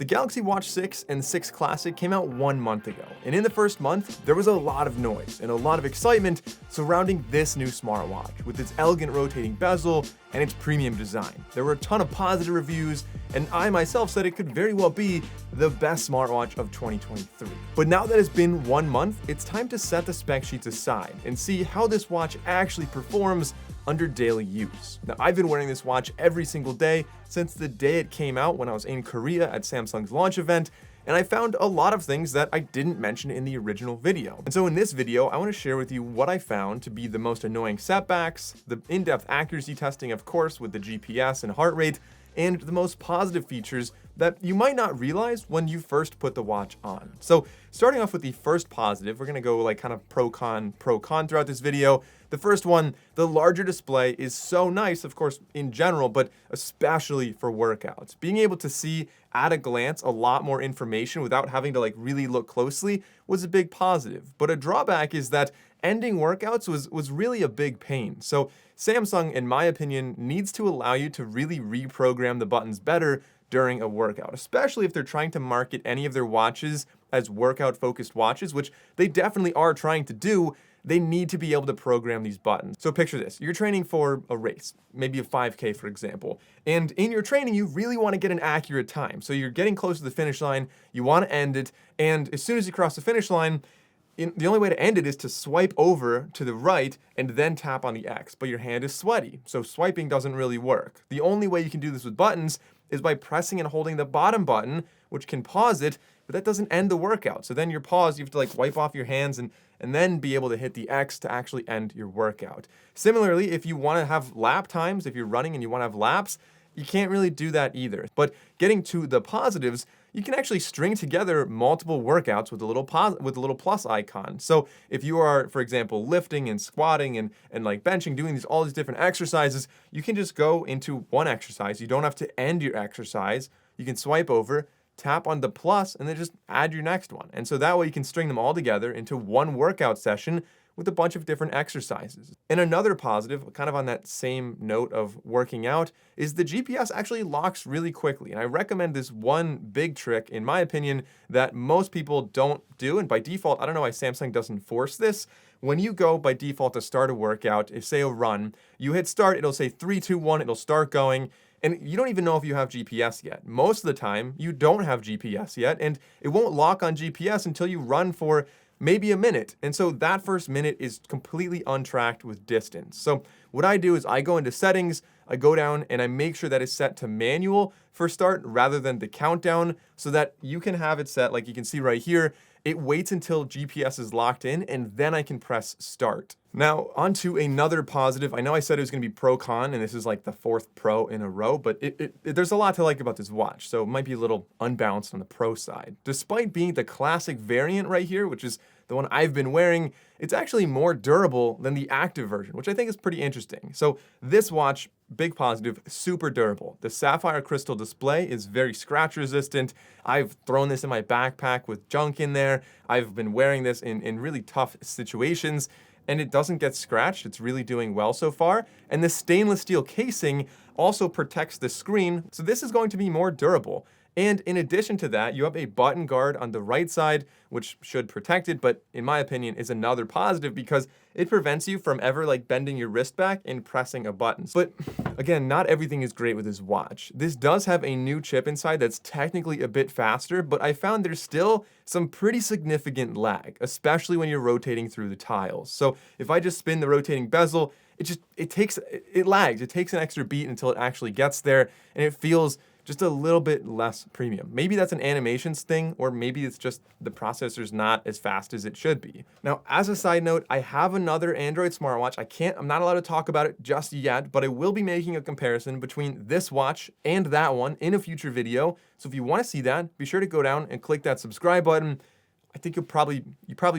The Galaxy Watch 6 and 6 Classic came out 1 month ago, and in the first month, there was a lot of noise and a lot of excitement surrounding this new smartwatch with its elegant rotating bezel and its premium design. There were a ton of positive reviews, and I myself said it could very well be the best smartwatch of 2023. But now that it's been 1 month, it's time to set the spec sheets aside and see how this watch actually performs under daily use. Now, I've been wearing this watch every single day since the day it came out when I was in Korea at Samsung's launch event, and I found a lot of things that I didn't mention in the original video. And so in this video, I want to share with you what I found to be the most annoying setbacks, the in-depth accuracy testing, of course, with the GPS and heart rate, and the most positive features that you might not realize when you first put the watch on. So starting off with the first positive, we're gonna go like kind of pro-con throughout this video. The first one, the larger display is so nice, of course, in general, but especially for workouts. Being able to see at a glance a lot more information without having to like really look closely was a big positive. But a drawback is that ending workouts was really a big pain. So Samsung, in my opinion, needs to allow you to really reprogram the buttons better during a workout, especially if they're trying to market any of their watches as workout-focused watches, which they definitely are trying to do. They need to be able to program these buttons. So picture this, you're training for a race, maybe a 5K for example, and in your training, you really want to get an accurate time. So you're getting close to the finish line, you want to end it, and as soon as you cross the finish line, the only way to end it is to swipe over to the right and then tap on the X, but your hand is sweaty, so swiping doesn't really work. The only way you can do this with buttons is by pressing and holding the bottom button, which can pause it, but that doesn't end the workout. So then you're paused, you have to like wipe off your hands and then be able to hit the X to actually end your workout. Similarly, if you want to have lap times, if you're running and you want to have laps, you can't really do that either. But getting to the positives, you can actually string together multiple workouts with a little plus icon. So if you are, for example, lifting and squatting and like benching, doing all these different exercises, you can just go into one exercise. You don't have to end your exercise. You can swipe over, tap on the plus, and then just add your next one. And so that way you can string them all together into one workout session with a bunch of different exercises. And another positive, kind of on that same note of working out, is the GPS actually locks really quickly. And I recommend this one big trick, in my opinion, that most people don't do. And by default, I don't know why Samsung doesn't force this. When you go by default to start a workout, if say a run, you hit start, it'll say 3, 2, 1, it'll start going. And you don't even know if you have GPS yet. Most of the time, you don't have GPS yet, and it won't lock on GPS until you run for maybe a minute. And so that first minute is completely untracked with distance. So what I do is I go into settings, I go down and I make sure that it's set to manual for start rather than the countdown, so that you can have it set, like you can see right here, it waits until GPS is locked in and then I can press start. Now, on to another positive. I know I said it was gonna be pro-con, and this is like the 4th pro in a row, but there's a lot to like about this watch, so it might be a little unbalanced on the pro side. Despite being the classic variant right here, which is the one I've been wearing, it's actually more durable than the active version, which I think is pretty interesting. So this watch, big positive, super durable. The sapphire crystal display is very scratch resistant. I've thrown this in my backpack with junk in there. I've been wearing this in really tough situations, and it doesn't get scratched. It's really doing well so far. And the stainless steel casing also protects the screen, so this is going to be more durable. And in addition to that, you have a button guard on the right side, which should protect it, but in my opinion is another positive because it prevents you from ever like bending your wrist back and pressing a button. But again, not everything is great with this watch. This does have a new chip inside that's technically a bit faster, but I found there's still some pretty significant lag, especially when you're rotating through the tiles. So if I just spin the rotating bezel, it lags. It takes an extra beat until it actually gets there, and it feels just a little bit less premium. Maybe that's an animations thing, or maybe it's just the processor's not as fast as it should be. Now, as a side note, I have another Android smartwatch. I'm not allowed to talk about it just yet, but I will be making a comparison between this watch and that one in a future video. So if you want to see that, be sure to go down and click that subscribe button. I think you probably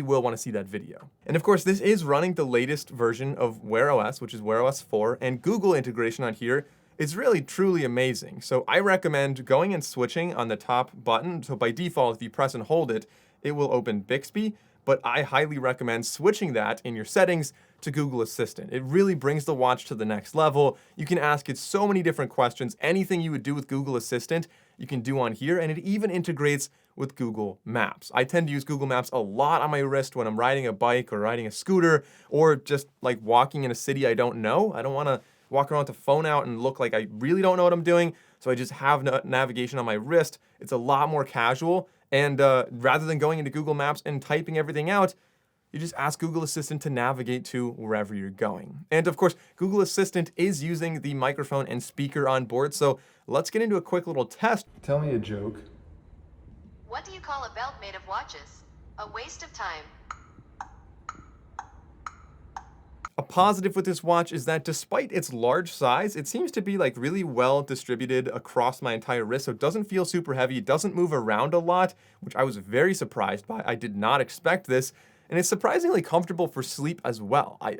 will want to see that video. And of course, this is running the latest version of Wear OS, which is Wear OS 4, and Google integration on here is really truly amazing. So I recommend going and switching on the top button. So by default, if you press and hold it, it will open Bixby, but I highly recommend switching that in your settings to Google Assistant. It really brings the watch to the next level. You can ask it so many different questions. Anything you would do with Google Assistant, you can do on here, and it even integrates with Google Maps. I tend to use Google Maps a lot on my wrist when I'm riding a bike or riding a scooter, or just like walking in a city I don't know. I don't want to walk around with the phone out and look like I really don't know what I'm doing, so I just have navigation on my wrist. It's a lot more casual, and rather than going into Google Maps and typing everything out, you just ask Google Assistant to navigate to wherever you're going. And of course, Google Assistant is using the microphone and speaker on board, so let's get into a quick little test. Tell me a joke. What do you call a belt made of watches? A waste of time. A positive with this watch is that despite its large size, it seems to be like really well distributed across my entire wrist, so it doesn't feel super heavy, it doesn't move around a lot, which I was very surprised by. I did not expect this. And it's surprisingly comfortable for sleep as well. I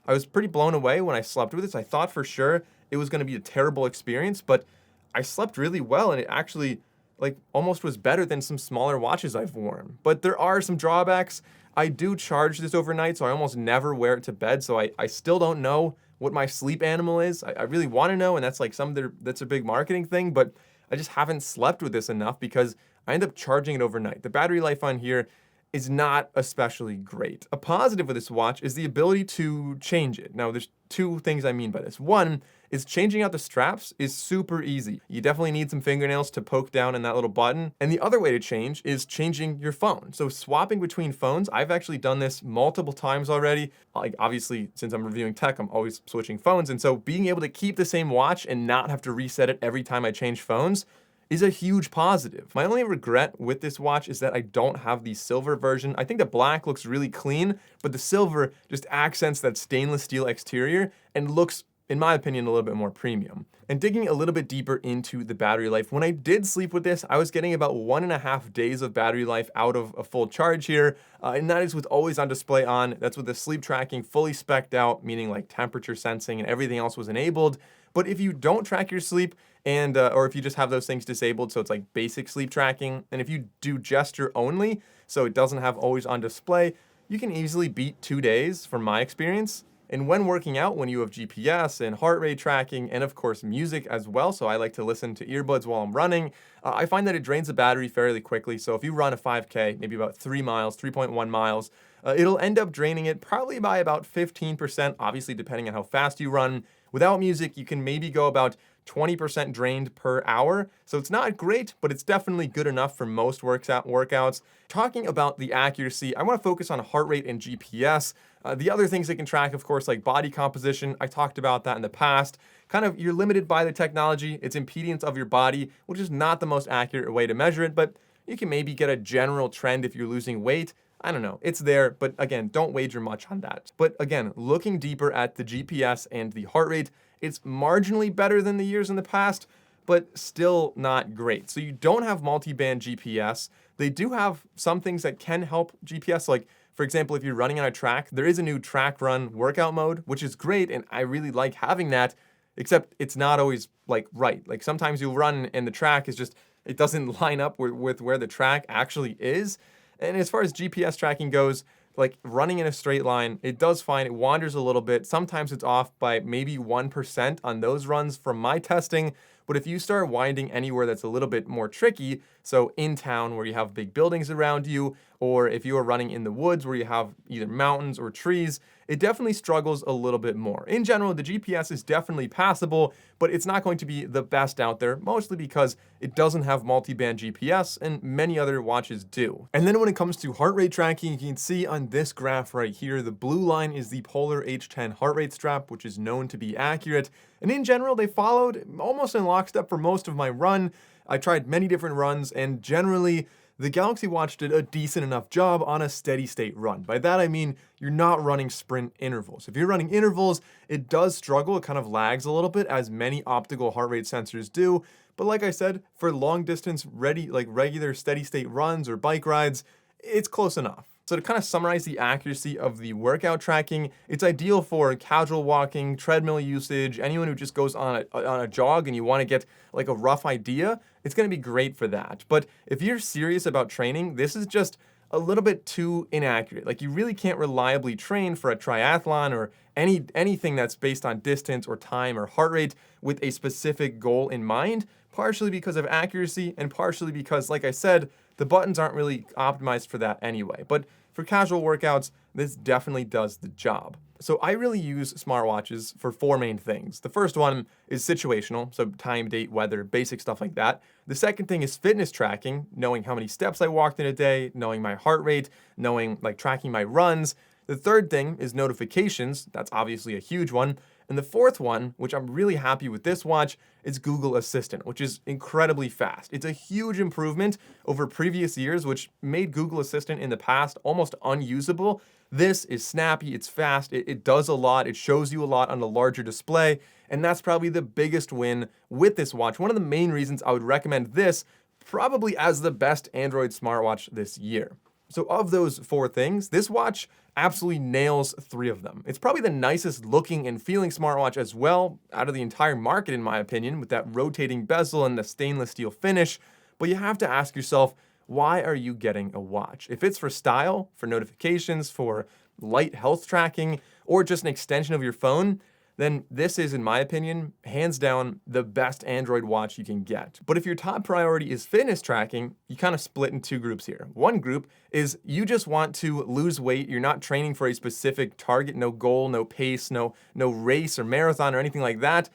was pretty blown away when I slept with this. I thought for sure it was going to be a terrible experience, but I slept really well, and it actually like almost was better than some smaller watches I've worn. But there are some drawbacks. I do charge this overnight, so I almost never wear it to bed, so I still don't know what my sleep animal is. I really want to know, and that's like that's a big marketing thing, but I just haven't slept with this enough because I end up charging it overnight. The battery life on here is not especially great. A positive with this watch is the ability to change it. Now, there's two things I mean by this. One is changing out the straps is super easy. You definitely need some fingernails to poke down in that little button. And the other way to change is changing your phone. So swapping between phones, I've actually done this multiple times already. Like obviously, since I'm reviewing tech, I'm always switching phones. And so being able to keep the same watch and not have to reset it every time I change phones is a huge positive. My only regret with this watch is that I don't have the silver version. I think the black looks really clean, but the silver just accents that stainless steel exterior and looks, in my opinion, a little bit more premium. And digging a little bit deeper into the battery life, when I did sleep with this, I was getting about 1.5 days of battery life out of a full charge here, and that is with always on display on. That's with the sleep tracking fully spec'd out, meaning like temperature sensing and everything else was enabled. But if you don't track your sleep, and or if you just have those things disabled, so it's like basic sleep tracking, and if you do gesture only, so it doesn't have always on display, you can easily beat 2 days from my experience. And when working out, when you have GPS and heart rate tracking, and of course music as well, so I like to listen to earbuds while I'm running, I find that it drains the battery fairly quickly. So if you run a 5K, maybe about 3 miles, 3.1 miles, it'll end up draining it probably by about 15%, obviously depending on how fast you run. Without music, you can maybe go about 20% drained per hour. So it's not great, but it's definitely good enough for most workouts. Talking about the accuracy, I want to focus on heart rate and GPS. The other things it can track, of course, like body composition. I talked about that in the past. Kind of, you're limited by the technology. It's impedance of your body, which is not the most accurate way to measure it, but you can maybe get a general trend if you're losing weight. I don't know, it's there, but again, don't wager much on that. But again, looking deeper at the GPS and the heart rate, it's marginally better than the years in the past, but still not great. So you don't have multi-band GPS. They do have some things that can help GPS, like for example, if you're running on a track, there is a new track run workout mode, which is great, and I really like having that, except it's not always like right. Like sometimes you'll run and the track is just, it doesn't line up with where the track actually is. And as far as GPS tracking goes, like running in a straight line, it does fine. It wanders a little bit. Sometimes it's off by maybe 1% on those runs from my testing. But if you start winding anywhere that's a little bit more tricky, so in town where you have big buildings around you, or if you are running in the woods where you have either mountains or trees, it definitely struggles a little bit more. In general, the GPS is definitely passable, but it's not going to be the best out there, mostly because it doesn't have multi-band GPS and many other watches do. And then when it comes to heart rate tracking, you can see on this graph right here, the blue line is the Polar H10 heart rate strap, which is known to be accurate. And in general, they followed almost in lockstep for most of my run. I tried many different runs, and generally, the Galaxy Watch did a decent enough job on a steady state run. By that I mean you're not running sprint intervals. If you're running intervals, it does struggle, it kind of lags a little bit, as many optical heart rate sensors do. But like I said, for long distance, regular steady state runs or bike rides, it's close enough. So to kind of summarize the accuracy of the workout tracking, it's ideal for casual walking, treadmill usage, anyone who just goes on a jog and you want to get like a rough idea, it's going to be great for that. But if you're serious about training, this is just a little bit too inaccurate. Like you really can't reliably train for a triathlon or anything that's based on distance or time or heart rate with a specific goal in mind. partially because of accuracy and partially because, like I said, the buttons aren't really optimized for that anyway. But for casual workouts, this definitely does the job. So I really use smartwatches for 4 main things. The first one is situational, so time, date, weather, basic stuff like that. The second thing is fitness tracking, knowing how many steps I walked in a day, knowing my heart rate, knowing tracking my runs. The third thing is notifications. That's obviously a huge one. And the fourth one, which I'm really happy with this watch, is Google Assistant, which is incredibly fast. It's a huge improvement over previous years, which made Google Assistant in the past almost unusable. This is snappy, it's fast, it does a lot, it shows you a lot on a larger display, and that's probably the biggest win with this watch. One of the main reasons I would recommend this probably as the best Android smartwatch this year. So of those 4 things, this watch absolutely nails 3 of them. It's probably the nicest looking and feeling smartwatch as well out of the entire market, in my opinion, with that rotating bezel and the stainless steel finish. But you have to ask yourself, why are you getting a watch? If it's for style, for notifications, for light health tracking, or just an extension of your phone, then this is, in my opinion, hands down the best Android watch you can get. But if your top priority is fitness tracking, you kind of split in 2 groups here. One group is you just want to lose weight, you're not training for a specific target, no goal, no pace, no race or marathon or anything like that,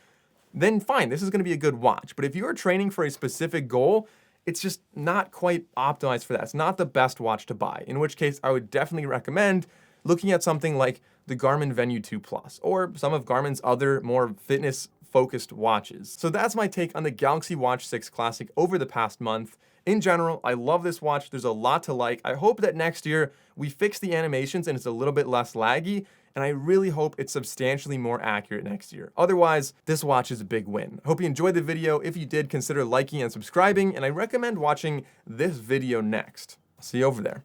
then fine, this is gonna be a good watch. But if you're training for a specific goal, it's just not quite optimized for that. It's not the best watch to buy, in which case I would definitely recommend looking at something like the Garmin Venue 2 Plus, or some of Garmin's other more fitness-focused watches. So that's my take on the Galaxy Watch 6 Classic over the past month. In general, I love this watch. There's a lot to like. I hope that next year we fix the animations and it's a little bit less laggy, and I really hope it's substantially more accurate next year. Otherwise, this watch is a big win. I hope you enjoyed the video. If you did, consider liking and subscribing, and I recommend watching this video next. I'll see you over there.